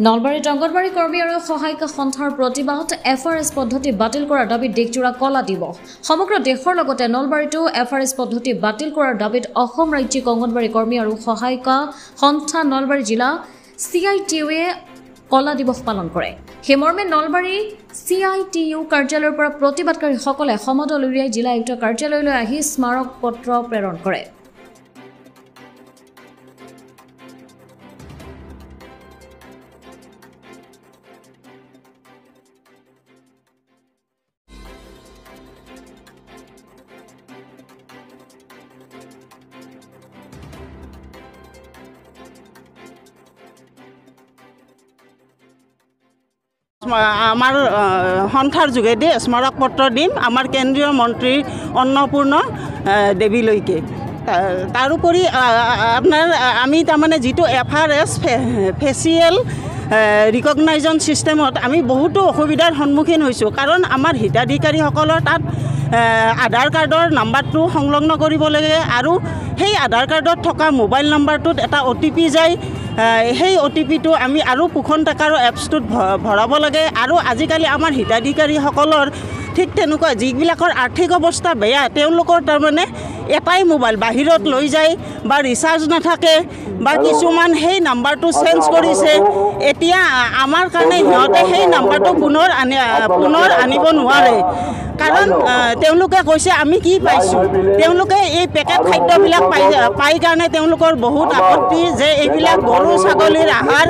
নলবাৰীত অংগনবাড়ী কৰ্মী আৰু সহায়িকা সন্থাৰ প্ৰতিবাদ এফআৰএছ পদ্ধতি বাতিল কৰাৰ দাবীত দেশজোৰা কলা দিৱস সমগ্ৰ দেশৰ লগতে নলবাৰীতো এফআৰএছ পদ্ধতি বাতিল কৰাৰ দাবীত অসম ৰাজ্যিক অংগনবাড়ী কৰ্মী আৰু সহায়িকা সন্থা নলবাৰী জিলা CITU-এ কলা দিৱস পালন কৰে। হেমৰ্মে নলবাৰী CITU কাৰ্যালয়ৰ পৰা প্ৰতিবাদকাৰীসকলে সমদল উলিয়াই জিলা আয়ুক্ত কাৰ্যালয়লৈ আহি স্মাৰক পত্ৰ প্ৰেৰণ কৰে। আমাৰ সন্থাৰ যোগেদি স্মাৰক পত্ৰ দিম আমাৰ কেন্দ্ৰীয় মন্ত্ৰী অন্নপূৰ্ণ দেৱীলৈকে। তাৰোপৰি আপোনাৰ আমি তাৰমানে যিটো এফআৰএছ ফেচিয়েল ৰিকগনাইজন ছিষ্টেমত আমি বহুতো অসুবিধাৰ সন্মুখীন হৈছোঁ, কাৰণ আমাৰ হিতাধিকাৰীসকলৰ তাত আধাৰ কাৰ্ডৰ নাম্বাৰটো সংলগ্ন কৰিব লাগে আৰু সেই আধাৰ কাৰ্ডত থকা মোবাইল নাম্বাৰটোত এটা OTP যায়। সেই OTPটো আমি আৰু পোষণ টেকাৰ এপছটোত ভৰাব লাগে। আৰু আজিকালি আমাৰ হিতাধিকাৰীসকলৰ ঠিক তেনেকুৱা যিবিলাকৰ আৰ্থিক অৱস্থা বেয়া তেওঁলোকৰ তাৰমানে এটাই মোবাইল বাহিৰত লৈ যায় বা ৰিচাৰ্জ নাথাকে বা কিছুমান সেই নাম্বাৰটো চেঞ্জ কৰিছে। এতিয়া আমাৰ কাৰণে সিহঁতে সেই নাম্বাৰটো পুনৰ আনিব নোৱাৰে, কাৰণ তেওঁলোকে কৈছে আমি কি পাইছোঁ। তেওঁলোকে এই পেকেট খাদ্যবিলাক পাই কাৰণে তেওঁলোকৰ বহুত আপত্তি যে এইবিলাক গৰু ছাগলীৰ আহাৰ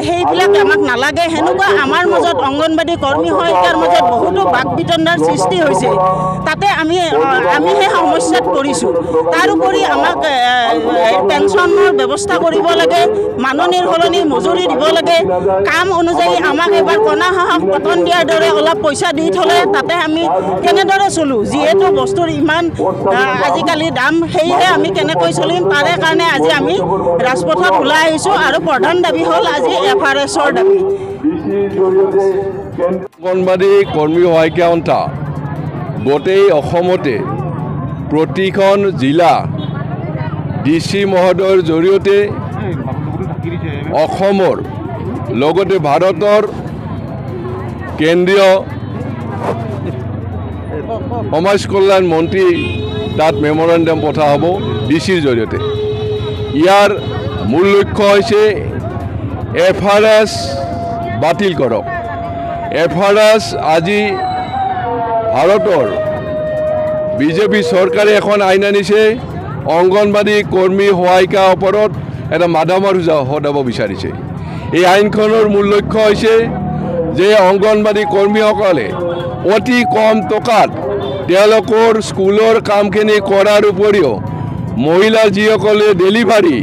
সেইবিলাক আমাক নালাগে। সেনেকুৱা আমাৰ মাজত অংগনবাড়ী কৰ্মী সহায়িকাৰ মাজত বহুতো বাক বিতণ্ডাৰ সৃষ্টি হৈছে। তাতে আমি সেই সমস্যাত পৰিছোঁ। তাৰোপৰি আমাক পেঞ্চনৰ ব্যৱস্থা কৰিব লাগে, মাননিৰ সলনি মজুৰি দিব লাগে। কাম অনুযায়ী আমাক এবাৰ কণা সাহস পতন দিয়াৰ দৰে অলপ পইচা দি থ'লে তাতে আমি কেনেদৰে চলোঁ, যিহেতু বস্তুৰ ইমান আজিকালি দাম, সেয়েহে আমি কেনেকৈ চলিম তাৰে কাৰণে আজি আমি ৰাজপথত ওলাই আহিছোঁ। আৰু প্ৰধান দাবী হ'ল আজি এফআৰএছৰ দাবী। অংগনবাড়ী কৰ্মী সহায়িকা সন্থা গোটেই অসমতে প্ৰতিখন জিলা DC মহোদয়ৰ জৰিয়তে অসমৰ লগতে ভাৰতৰ কেন্দ্ৰীয় সমাজ কল্যাণ মন্ত্ৰী তাত মেমৰেণ্ডাম পঠা হ'ব DCৰ জৰিয়তে। ইয়াৰ মূল লক্ষ্য হৈছে এফআৰএছ বাতিল কৰক। এফআৰএছ আজি ভাৰতৰ BJP চৰকাৰে এখন আইন আনিছে, অংগনবাড়ী কৰ্মী সহায়িকাৰ ওপৰত এটা মাধমাৰ সদাব বিচাৰিছে। এই আইনখনৰ মূল লক্ষ্য হৈছে যে অংগনবাড়ী কৰ্মীসকলে অতি কম টকাত তেওঁলোকৰ স্কুলৰ কামখিনি কৰাৰ উপৰিও মহিলা যিসকলে ডেলিভাৰী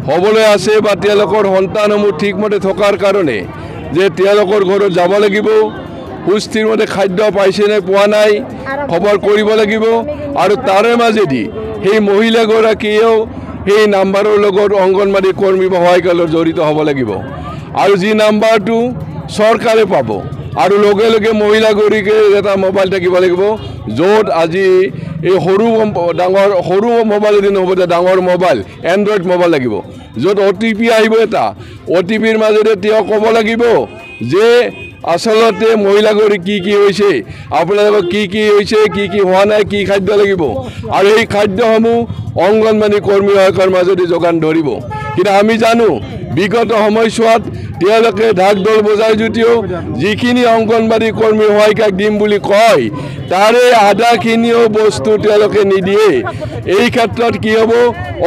হ'বলৈ আছে বা তেওঁলোকৰ সন্তানসমূহ ঠিকমতে থকাৰ কাৰণে যে তেওঁলোকৰ ঘৰত যাব লাগিব, সুস্থিৰমতে খাদ্য পাইছেনে পোৱা নাই খবৰ কৰিব লাগিব, আৰু তাৰে মাজেদি সেই মহিলাগৰাকীয়েও সেই নাম্বাৰৰ লগত অংগনবাড়ী কৰ্মী বা সহায়িকালৈ জড়িত হ'ব লাগিব। আৰু যি নাম্বাৰটো চৰকাৰে পাব আৰু লগে লগে মহিলাগৰাকীৰ এটা মোবাইল থাকিব লাগিব, য'ত আজি এই সৰু মোবাইল এদিন নহ'ব, ডাঙৰ মোবাইল এণ্ড্ৰইড মোবাইল লাগিব, য'ত OTP আহিব। এটা OTPৰ মাজেৰে তেওঁ ক'ব লাগিব যে আচলতে মহিলাগৰাকী কি হৈছে, আপোনালোকৰ কি হৈছে, কি হোৱা নাই, কি খাদ্য লাগিব, আৰু এই খাদ্যসমূহ অংগনবাড়ী কৰ্মী সহায়িকাৰ মাজেদি যোগান ধৰিব। কিন্তু আমি জানো বিগত সময়ছোৱাত তেওঁলোকে ঢাক ঢোল বজাই যদিও যিখিনি অংগনবাড়ী কৰ্মী সহায়িকাক দিম বুলি কয় তাৰে আধাখিনিও বস্তু তেওঁলোকে নিদিয়ে। এই ক্ষেত্ৰত কি হ'ব,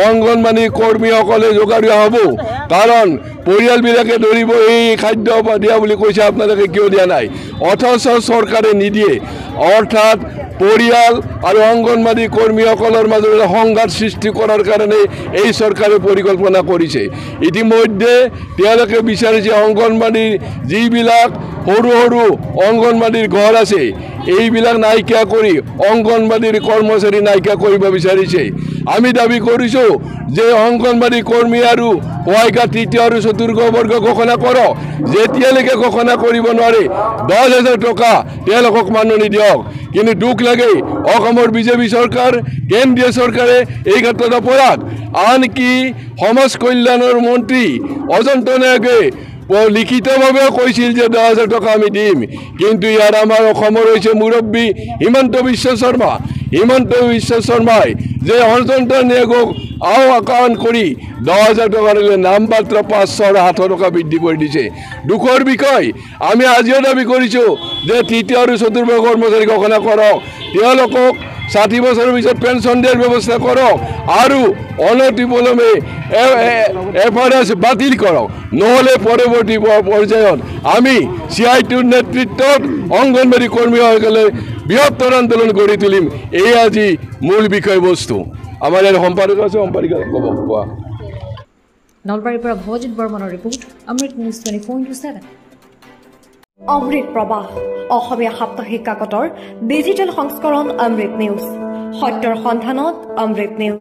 অংগনবাড়ী কৰ্মীসকলে যোগাযোগ হ'ব, কাৰণ পৰিয়ালবিলাকে ধৰিব এই খাদ্য দিয়া বুলি কৈছে আপোনালোকে কিয় দিয়া নাই, অথচ চৰকাৰে নিদিয়ে। অৰ্থাৎ পৰিয়াল আৰু অংগনবাড়ী কৰ্মীসকলৰ মাজত সংঘাত সৃষ্টি কৰাৰ কাৰণে এই চৰকাৰে পৰিকল্পনা কৰিছে। ইতিমধ্যে তেওঁলোকে বিচাৰিছে অংগনবাড়ীৰ যিবিলাক সৰু সৰু অংগনবাড়ীৰ ঘৰ আছে এইবিলাক নাইকিয়া কৰি অংগনবাড়ীৰ কৰ্মচাৰী নাইকিয়া কৰিব বিচাৰিছে। আমি দাবী কৰিছোঁ যে অংগনবাড়ী কৰ্মী আৰু সহায়িকা তৃতীয় আৰু চতুৰ্থ বৰ্গ ঘোষণা কৰক। যেতিয়ালৈকে ঘোষণা কৰিব নোৱাৰে 10,000 টকা তেওঁলোকক মাননি দিয়ক। কিন্তু দুখ লাগে অসমৰ বিজেপি চৰকাৰ, কেন্দ্ৰীয় চৰকাৰে এই ক্ষেত্ৰত অপৰাধ। আনকি সমাজ কল্যাণৰ মন্ত্ৰী অজন্তা নায়কে লিখিতভাৱে কৈছিল যে 10,000 টকা আমি দিম, কিন্তু ইয়াৰ আমাৰ অসমৰ হৈছে মুৰব্বী হিমন্ত বিশ্ব শৰ্মাই যে হৰচন্দ্ৰ নিয়োগক আওকাণ কৰি 10,000 টকা দিলে নাম মাত্ৰ 500 টকা বৃদ্ধি কৰি দিছে। দুখৰ বিষয় আমি আজিও দাবী কৰিছোঁ যে তৃতীয় আৰু চতুৰ্থ কৰ্মচাৰী ঘোষণা কৰক, তেওঁলোকক 60 বছৰৰ পিছত পেঞ্চন দিয়াৰ ব্যৱস্থা কৰক আৰু অনতিপলমে FRS বাতিল কৰক, নহ'লে পৰৱৰ্তী পৰ্যায়ত আমি CITUৰ নেতৃত্বত অংগনবাড়ী কৰ্মীসকলে বৃহত্তৰ আন্দোলন গঢ়ি তুলিম। এই আজি মূল বিষয়বস্তু। আমাৰ ইয়াৰ সম্পাদক আছে, সম্পাদিকা ক'ব কোৱা। নলবাৰীৰ পৰা ভৱজিৎ বৰ্মনৰ ৰিপৰ্ট, অমৃত নিউজ 24/7। অমৃত প্ৰবাহ অসমীয়া সাপ্তাহিক কাকতৰ ডিজিটেল সংস্কৰণ অমৃত নিউজ, সত্যৰ সন্ধানত অমৃত নিউজ।